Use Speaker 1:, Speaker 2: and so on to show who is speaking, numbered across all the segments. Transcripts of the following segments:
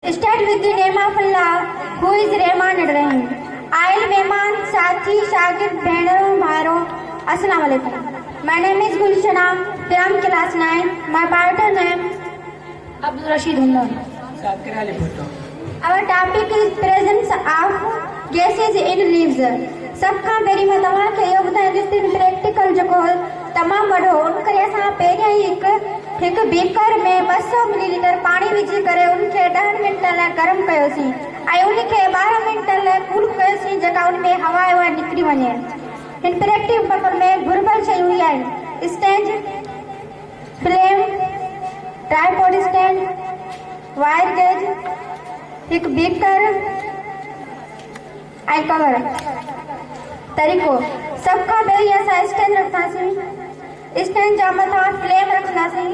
Speaker 1: Start with the name of Allah, who is Rahman and Rahim. I'll Mehman, Sathi, Shagir, Bhenaro, Maro. Assalamu alaikum. My name is Gulshana, from class 9. My partner name Abdul Rashid Hundar. Our topic is presence of gases in leaves. सबका पहिरीं मां तव्हांखे इहो ॿुधायां जेसिताईं practical जेको तमामु वॾो उन करे असां पहिरियां ई हिकु बीकर में 200 मिलीलीटर पाणी विझी करे उनखे 10 मिंट लाइ गरम कयोसीं ऐं उनखे 12 मिंट लाइ कूल कयोसीं जेका उन में हवा आहे उहा निकिरी वञे। हिन प्रैक्टिकल में घुरिबल शयूं इहे आहिनि: stand, flame, tripod stand, wire gauge, हिकु बीकर ऐं कवर। तरीक़ो: सभ खां पहिरीं असां स्टैंड रखंदासीं, स्टैंड जा मथां फ्लेम रखंदासीं।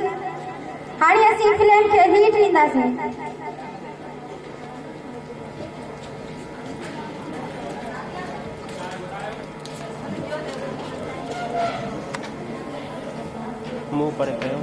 Speaker 1: हाणे असीं फ्लेम खे हीट ॾींदासीं।
Speaker 2: मुंह पर कयो।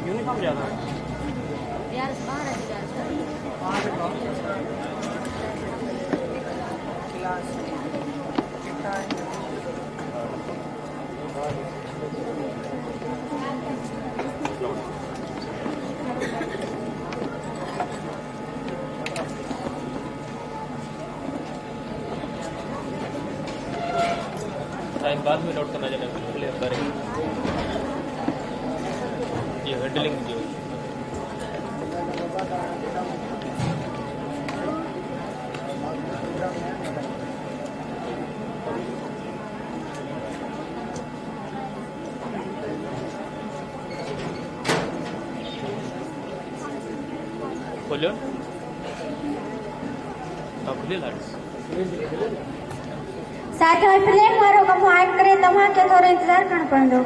Speaker 2: यूनिफॉर्म ज़्यादा यार बाहर बाद में नोट करना चाहिए ये हैंडलिंग जो खोलो खुले लाइट्स
Speaker 1: साथ में फ्लेम वारो कमु ऑन करे तव्हांखे थोरो इंतज़ार करणो पवंदो।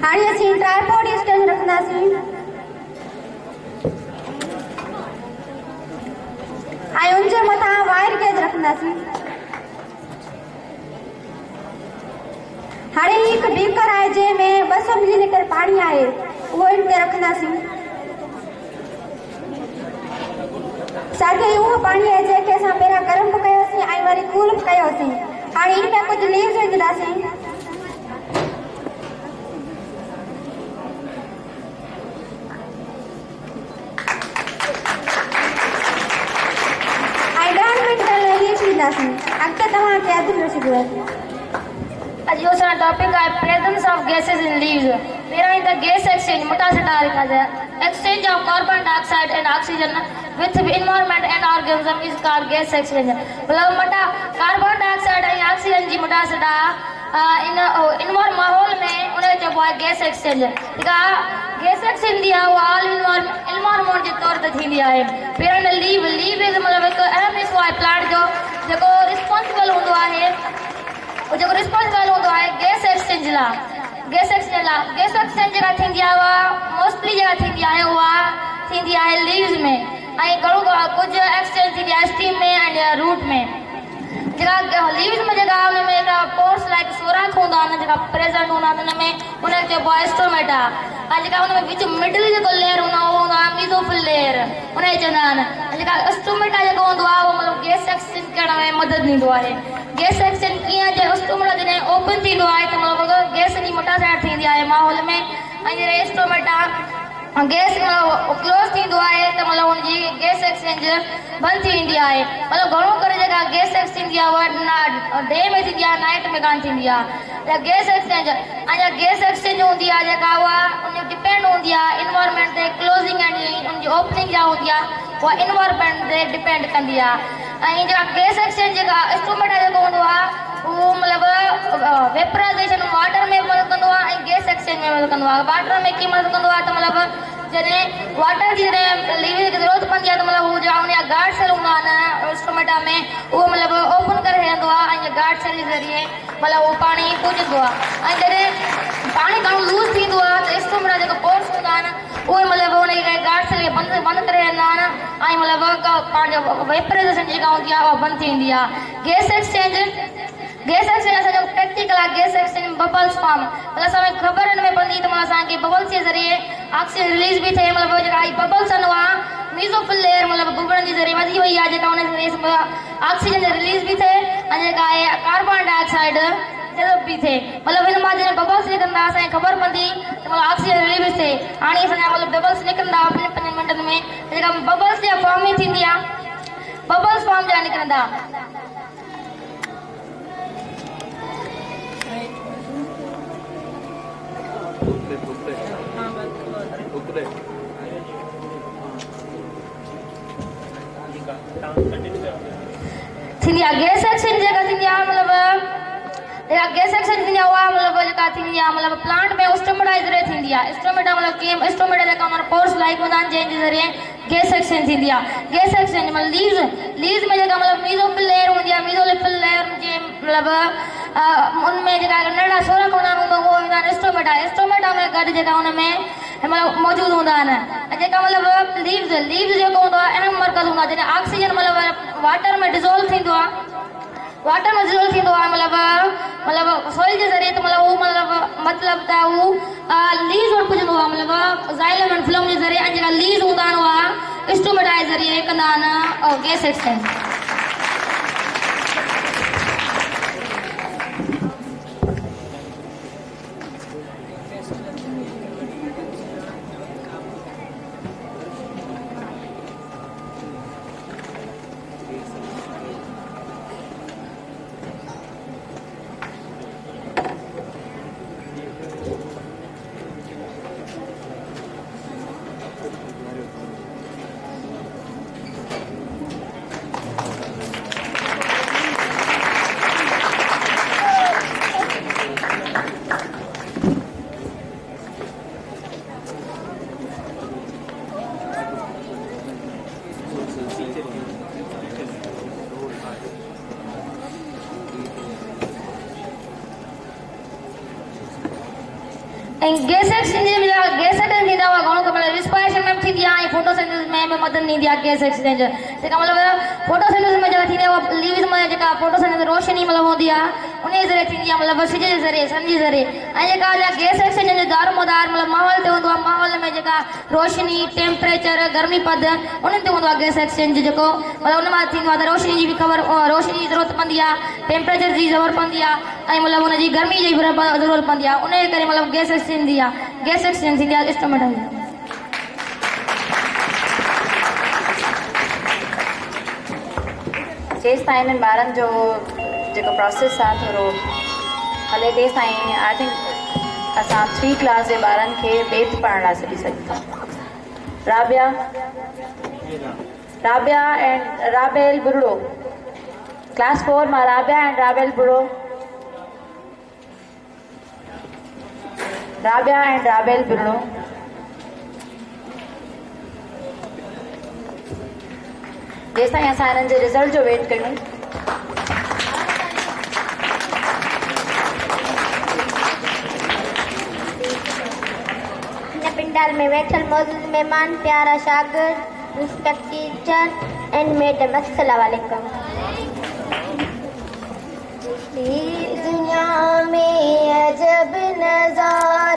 Speaker 1: हाणे असीं ट्राइपॉड स्टैंड रखंदासीं ऐं उनजे मथां वायर गेज रखंदासीं। हाणे हिकु बीकर आहे जंहिंमें 200 मिलीलीटर पाणी आहे उहो इन ते रखंदासीं। साथ ई उहो पाणी आहे जंहिंखे असां पहिरियां गरम बि कयोसीं ऐं वरी कूल बि कयोसीं। हाणे इन में कुझु लीव्स विझंदासीं। अॻिते तव्हांखे अधु में सिखो अॼु जो असांजो टॉपिक आहे presence of gases in leaves. पहिरियों ई त गैस एक्सचेंज मोटा सटा लिखा
Speaker 3: exchange of carbon dioxide and oxygen with environment and organism is called gas exchange. मतलब मटा कार्बन डाइऑक्साइड ऐं ऑक्सीजन जी मटा सदा इन माहौल में उन्हें जो है गैस एक्सचेंज गैस एक्सचेंज दिया हुआ ऑल इन्वायरमेंट जे तौर ते थींदी आहे। पहिरियों लीव इज़ मतलब हिकु अहम हिस्सो आहे प्लांट जो जेको रिस्पॉन्सिबल हूंदो आहे गैस एक्सचेंज लाइ। गैस एक्सचेंज जेका थींदी आहे उहा मोस्टली जेका थींदी आहे उहा थींदी आहे लीव्स में ऐं कुझु एक्सचेंज थींदी आहे स्टीम में ऐं रूट में। जेका लीव्स में जेका हुन में हिकिड़ा पोर्स लाइक सोराख हूंदा आहिनि जेका प्रेज़ेंट हूंदा आहिनि हुन में हुनखे चइबो आहे स्टोमेटा ऐं जेका हुन में विच मिडिल जेको लेयर हूंदो आहे उहो हूंदो आहे मीज़ोफिल लेयर हुनखे चवंदा आहिनि। ऐं जेका स्टोमेटा जेको हूंदो आहे उहो मतिलबु गैस एक्सचेंज करण में मदद ॾींदो आहे। गैस एक्सचेंज कीअं जे स्टोमेटा जॾहिं ओपन थींदो आहे त मतिलबु गैस जी मटासाइड थींदी आहे माहौल में ऐं जॾहिं स्टोमेटा गैस क्लोज थींदो आहे त मतिलबु हुनजी गैस एक्सचेंज बंदि थी वेंदी आहे। मतिलबु घणो करे जेका गैस एक्सचेंज थींदी आहे उहा डे में थींदी आहे नाइट में कान थींदी आहे। गैस एक्सचेंज गैस एक्सचेंज हूंदी आहे जेका उहा उन डिपेंड हूंदी आहे इन्वायरमेंट ते क्लोज़िंग ऐं उनजी ओपनिंग जा हूंदी आहे उहा इन्वायरमेंट ते डिपेंड कंदी आहे। ऐं जेका गैस एक्सचेंज जेका स्टोमेटा जेको हूंदो आहे उहो मतिलबु वेपराइज़ेशन वाटर में मदद कंदो आहे ऐं गैस एक्सचेंज में मदद कंदो आहे। वाटर में कीअं मदद कंदो आहे त मतिलबु जॾहिं वाटर जी जॾहिं लीवर खे ज़रूरत पवंदी आहे त मतिलबु हू जेका उनजा गार्ड सेल हूंदा आहिनि स्टोमेटा में उहो मतिलबु ओपन करे वेंदो आहे ऐं गार्ड सेल जे ज़रिए मतिलबु उहो पाणी पुॼंदो आहे। ऐं जॾहिं पाणी घणो लूज़ थींदो आहे त स्टोमेटा जेका पोर्स हूंदा आहिनि उहे मतिलबु उनखे गार्ड सेल खे बंदि करे वेंदा आहिनि ऐं मतिलबु पंहिंजो वेपराइज़ेशन जेका हूंदी आहे उहा बंदि थी वेंदी आहे। गैस एक्सचेंज असांजो प्रैक्टिकल आहे। गैस एक्सचेंज बबल्स फॉर्म मतिलबु असांखे ख़बर हिन में पवंदी त मतिलबु असांखे बबल्स जे ज़रिए ऑक्सीजन रिलीज़ भी थे मतलब जेका बबल्स आहिनि उहा मीज़ोफिल लेयर मतलब बुबड़नि जे ज़रिए वधी वई आहे जेका उन ज़रिए ऑक्सीजन रिलीज़ भी थे ऐं जेका आहे कार्बन डाइऑक्साइड डेवलप भी थे। मतलब हिन मां जॾहिं बबल्स निकिरंदा असांखे ख़बर पवंदी त मतलब ऑक्सीजन रिलीज़ थे। हाणे असांजा मतलब बबल्स निकिरंदा 5 मिंटनि में जेका बबल्स जा फॉर्मिंग थींदी आहे बबल्स फॉर्म जा निकिरंदा। थींदी आहे गैस एक्सचेंज जेका थींदी आहे मतिलबु जेका गैस एक्सचेंज थींदी आहे उहा मतिलबु जेका थींदी आहे मतिलबु प्लांट में स्टोमेटा जे ज़रिए थींदी आहे। स्टोमेटा मतिलबु कीअं स्टोमेटा जेका हुन पोर्स लाइक हूंदा आहिनि जंहिंजे ज़रिए गैस एक्सचेंज थींदी आहे। गैस एक्सचेंज मतिलबु लीव्स में जेका मतिलबु मीज़ोफिल लेयर हूंदी आहे मीज़ोफिल लेयर जे मतिलबु उनमें जेका नंढा सोरख हूंदा आहिनि उहो हूंदा आहिनि स्टोमेटा में गॾु जेका हुनमें मतिलबु मौजूदु हूंदा आहिनि। ऐं जेका मतिलबु लीव्स जेको हूंदो आहे अहम मर्कज़ हूंदो आहे जॾहिं ऑक्सीजन मतिलबु वाटर में डिज़ोल्व थींदो आहे मतिलबु सोइल जे ज़रिए त मतिलबु उहो मतिलबु त उहो लीव्स वटि पुॼंदो आहे मतिलबु ज़ाइलम एंड फ्लम जे ज़रिए ऐं जेका लीव्स हूंदा आहिनि उहा स्टोमेटा जे ज़रिए कंदा आहिनि गैस एक्सचेंज। गैस एक्सचेंज थींदा हुआ घणो ख़बर रिस्पायरेशन में थींदी आहे ऐं फोटोसिंथेसिस में मदद ॾींदी आहे गैस एक्सचेंज जेका मतिलबु फोटोसिंथेसिस में जेका थींदी आहे लीव्स में जेका फोटोसिंथेसिस रोशनी मतिलबु हूंदी आहे उन जे ज़रिए थींदी आहे मतिलबु सिज जे ज़रिए सन जे ज़रिए ऐं जेका गैस एक्सचेंज जो दारोमदार मतिलबु माहौल ते हूंदो आहे माहौल में जेका रोशनी टेम्परेचर गर्मी पद उन ते हूंदो आहे गैस एक्सचेंज जेको मतिलबु उन मां थींदो आहे त रोशनी जी बि ख़बर रोशनी जी ज़रूरत पवंदी आहे टेम्परेचर जी ज़रूरत पवंदी आहे ऐं मतिलबु हुनजी गर्मी जी बि ज़रूरत पवंदी आहे उन जे करे मतिलबु गैस एक्सचेंज थींदी आहे गैस एक्सचेंज थींदी आहे स्टोमेटा जी।
Speaker 4: जेसि ताईं हिननि ॿारनि जो जेको प्रोसेस आहे थोरो हले तेसि ताईं आई थिंक असां 3 क्लास जे ॿारनि खे बेत पढ़ण लाइ छॾी सघूं था। Rabia and Rabel बुर्डो। क्लास 4 में Rabia and Rabel बुर्डो। Rabia and राबेल बुर्डो। जैसा यहाँ साइनन जे रिजल्ट जो वेट करनी।
Speaker 5: पिंडाल में बैठल मौजूद मेहमान, प्यारा शागिर्द, रिस्पेक्ट टीचर एंड मैडम, अस्सलाम वालेकुम। दुनिया में अजब